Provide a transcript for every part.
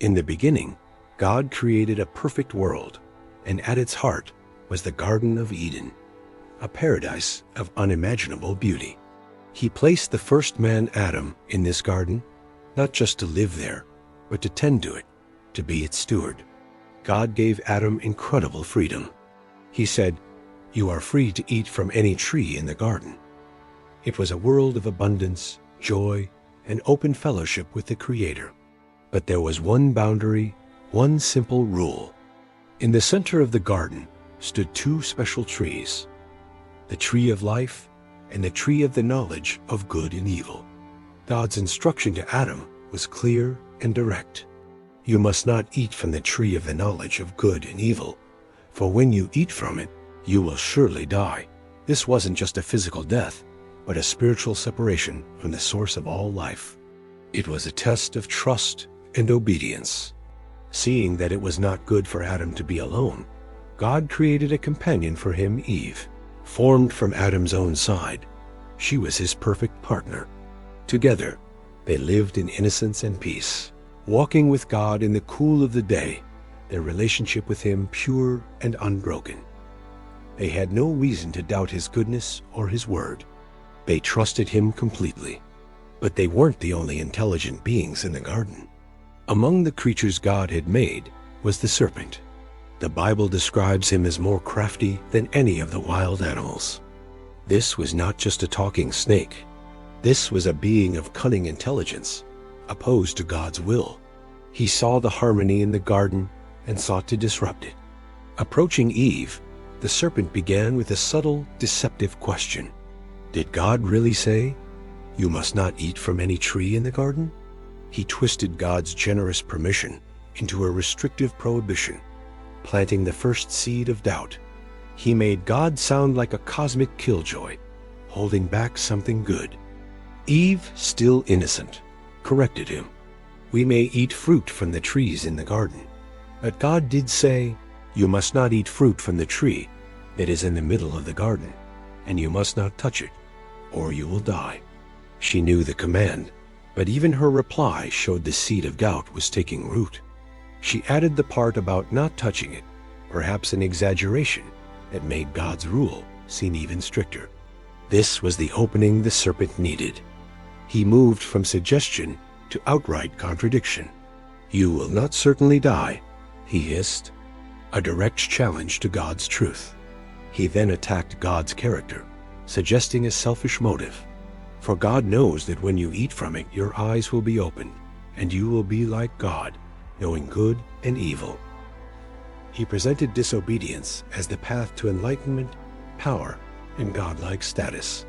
In the beginning, God created a perfect world, and at its heart was the Garden of Eden, a paradise of unimaginable beauty. He placed the first man, Adam, in this garden, not just to live there, but to tend to it, to be its steward. God gave Adam incredible freedom. He said, "You are free to eat from any tree in the garden." It was a world of abundance, joy, and open fellowship with the Creator. But there was one boundary, one simple rule. In the center of the garden stood two special trees, the tree of life and the tree of the knowledge of good and evil. God's instruction to Adam was clear and direct. You must not eat from the tree of the knowledge of good and evil, for when you eat from it, you will surely die. This wasn't just a physical death, but a spiritual separation from the source of all life. It was a test of trust and obedience. Seeing that it was not good for Adam to be alone, God created a companion for him, Eve, formed from Adam's own side. She was his perfect partner. Together, they lived in innocence and peace, walking with God in the cool of the day, their relationship with him pure and unbroken. They had no reason to doubt his goodness or his word. They trusted him completely. But they weren't the only intelligent beings in the garden. Among the creatures God had made was the serpent. The Bible describes him as more crafty than any of the wild animals. This was not just a talking snake. This was a being of cunning intelligence, opposed to God's will. He saw the harmony in the garden and sought to disrupt it. Approaching Eve, the serpent began with a subtle, deceptive question. Did God really say, "You must not eat from any tree in the garden"? He twisted God's generous permission into a restrictive prohibition, planting the first seed of doubt. He made God sound like a cosmic killjoy, holding back something good. Eve, still innocent, corrected him. "We may eat fruit from the trees in the garden, but God did say, 'You must not eat fruit from the tree that is in the middle of the garden, and you must not touch it, or you will die.'" She knew the command, but even her reply showed the seed of doubt was taking root. She added the part about not touching it, perhaps an exaggeration that made God's rule seem even stricter. This was the opening the serpent needed. He moved from suggestion to outright contradiction. "You will not certainly die," he hissed, a direct challenge to God's truth. He then attacked God's character, suggesting a selfish motive. For God knows that when you eat from it, your eyes will be opened, and you will be like God, knowing good and evil. He presented disobedience as the path to enlightenment, power, and godlike status.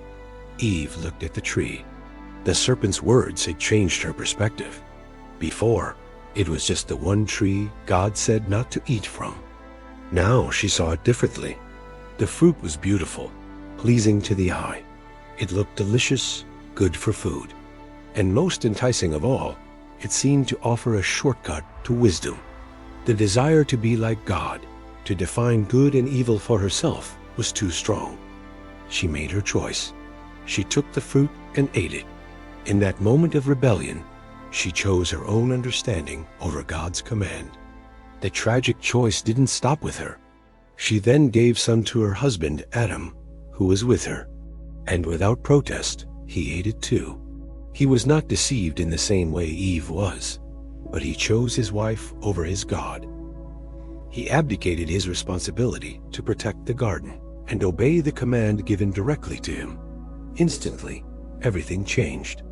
Eve looked at the tree. The serpent's words had changed her perspective. Before, it was just the one tree God said not to eat from. Now she saw it differently. The fruit was beautiful, pleasing to the eye. It looked delicious, good for food. And most enticing of all, it seemed to offer a shortcut to wisdom. The desire to be like God, to define good and evil for herself, was too strong. She made her choice. She took the fruit and ate it. In that moment of rebellion, she chose her own understanding over God's command. The tragic choice didn't stop with her. She then gave some to her husband, Adam, who was with her. And without protest, he ate it too. He was not deceived in the same way Eve was, but he chose his wife over his God. He abdicated his responsibility to protect the garden and obey the command given directly to him. Instantly, everything changed.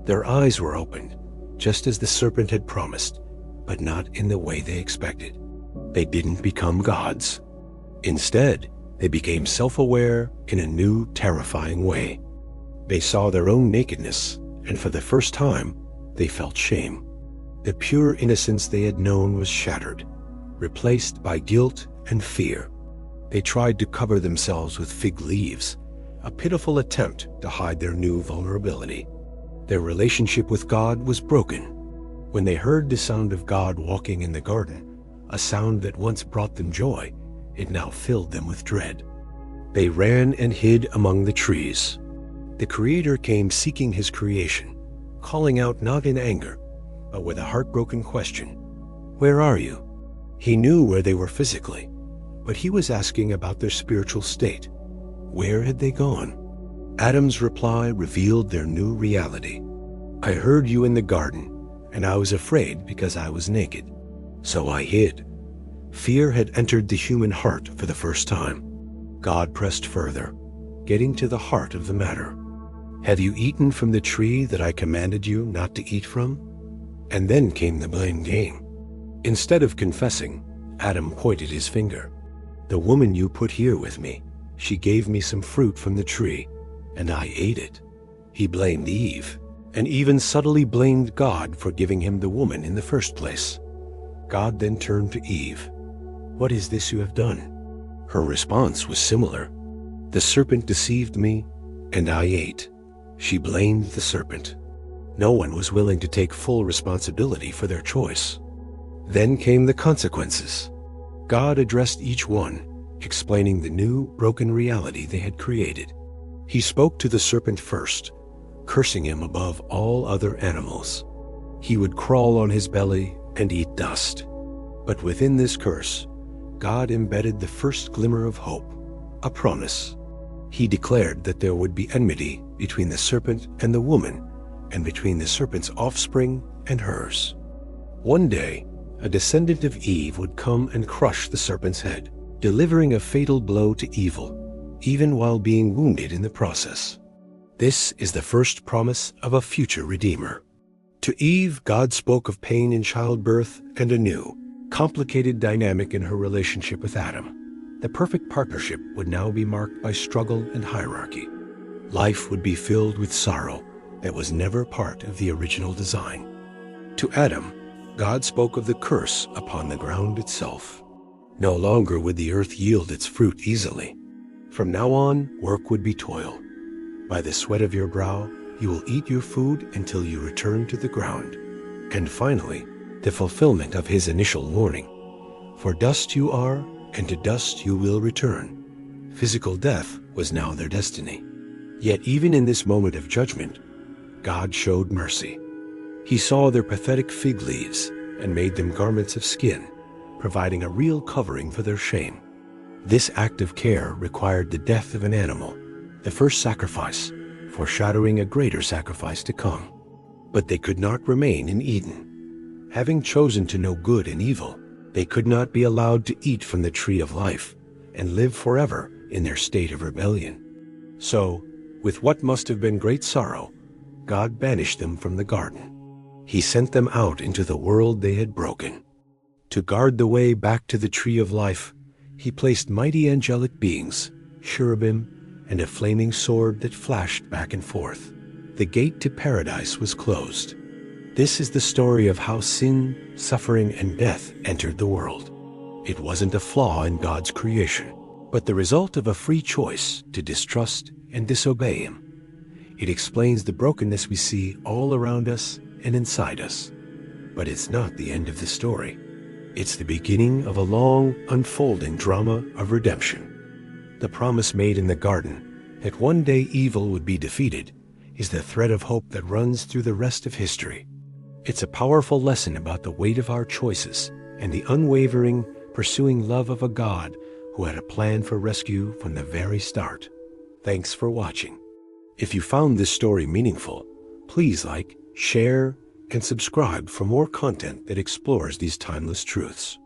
Their eyes were opened, just as the serpent had promised, but not in the way they expected. They didn't become gods. Instead, they became self-aware in a new, terrifying way. They saw their own nakedness, and for the first time, they felt shame. The pure innocence they had known was shattered, replaced by guilt and fear. They tried to cover themselves with fig leaves, a pitiful attempt to hide their new vulnerability. Their relationship with God was broken. When they heard the sound of God walking in the garden, a sound that once brought them joy, it now filled them with dread. They ran and hid among the trees. The Creator came seeking his creation, calling out not in anger, but with a heartbroken question. Where are you?" He knew where they were physically, but he was asking about their spiritual state. Where had they gone? Adam's reply revealed their new reality. "I heard you in the garden, and I was afraid because I was naked. So I hid." Fear had entered the human heart for the first time. God pressed further, getting to the heart of the matter. "Have you eaten from the tree that I commanded you not to eat from?" And then came the blame game. Instead of confessing, Adam pointed his finger. "The woman you put here with me, she gave me some fruit from the tree, and I ate it." He blamed Eve, and even subtly blamed God for giving him the woman in the first place. God then turned to Eve. "What is this you have done?" Her response was similar. "The serpent deceived me, and I ate." She blamed the serpent. No one was willing to take full responsibility for their choice. Then came the consequences. God addressed each one, explaining the new, broken reality they had created. He spoke to the serpent first, cursing him above all other animals. He would crawl on his belly and eat dust. But within this curse, God embedded the first glimmer of hope, a promise. He declared that there would be enmity between the serpent and the woman, and between the serpent's offspring and hers. One day, a descendant of Eve would come and crush the serpent's head, delivering a fatal blow to evil, even while being wounded in the process. This is the first promise of a future Redeemer. To Eve, God spoke of pain in childbirth and a new, complicated dynamic in her relationship with Adam. The perfect partnership would now be marked by struggle and hierarchy. Life would be filled with sorrow that was never part of the original design. To Adam, God spoke of the curse upon the ground itself. No longer would the earth yield its fruit easily. From now on, work would be toil. By the sweat of your brow, you will eat your food until you return to the ground. And finally, the fulfillment of his initial warning. For dust you are, and to dust you will return. Physical death was now their destiny. Yet even in this moment of judgment, God showed mercy. He saw their pathetic fig leaves and made them garments of skin, providing a real covering for their shame. This act of care required the death of an animal, the first sacrifice, foreshadowing a greater sacrifice to come. But they could not remain in Eden. Having chosen to know good and evil, they could not be allowed to eat from the tree of life and live forever in their state of rebellion. So, with what must have been great sorrow, God banished them from the garden. He sent them out into the world they had broken. To guard the way back to the tree of life, he placed mighty angelic beings, cherubim, and a flaming sword that flashed back and forth. The gate to paradise was closed. This is the story of how sin, suffering, and death entered the world. It wasn't a flaw in God's creation, but the result of a free choice to distrust and disobey him. It explains the brokenness we see all around us and inside us. But it's not the end of the story. It's the beginning of a long, unfolding drama of redemption. The promise made in the garden that one day evil would be defeated is the thread of hope that runs through the rest of history. It's a powerful lesson about the weight of our choices and the unwavering, pursuing love of a God who had a plan for rescue from the very start. Thanks for watching. If you found this story meaningful, please like, share, and subscribe for more content that explores these timeless truths.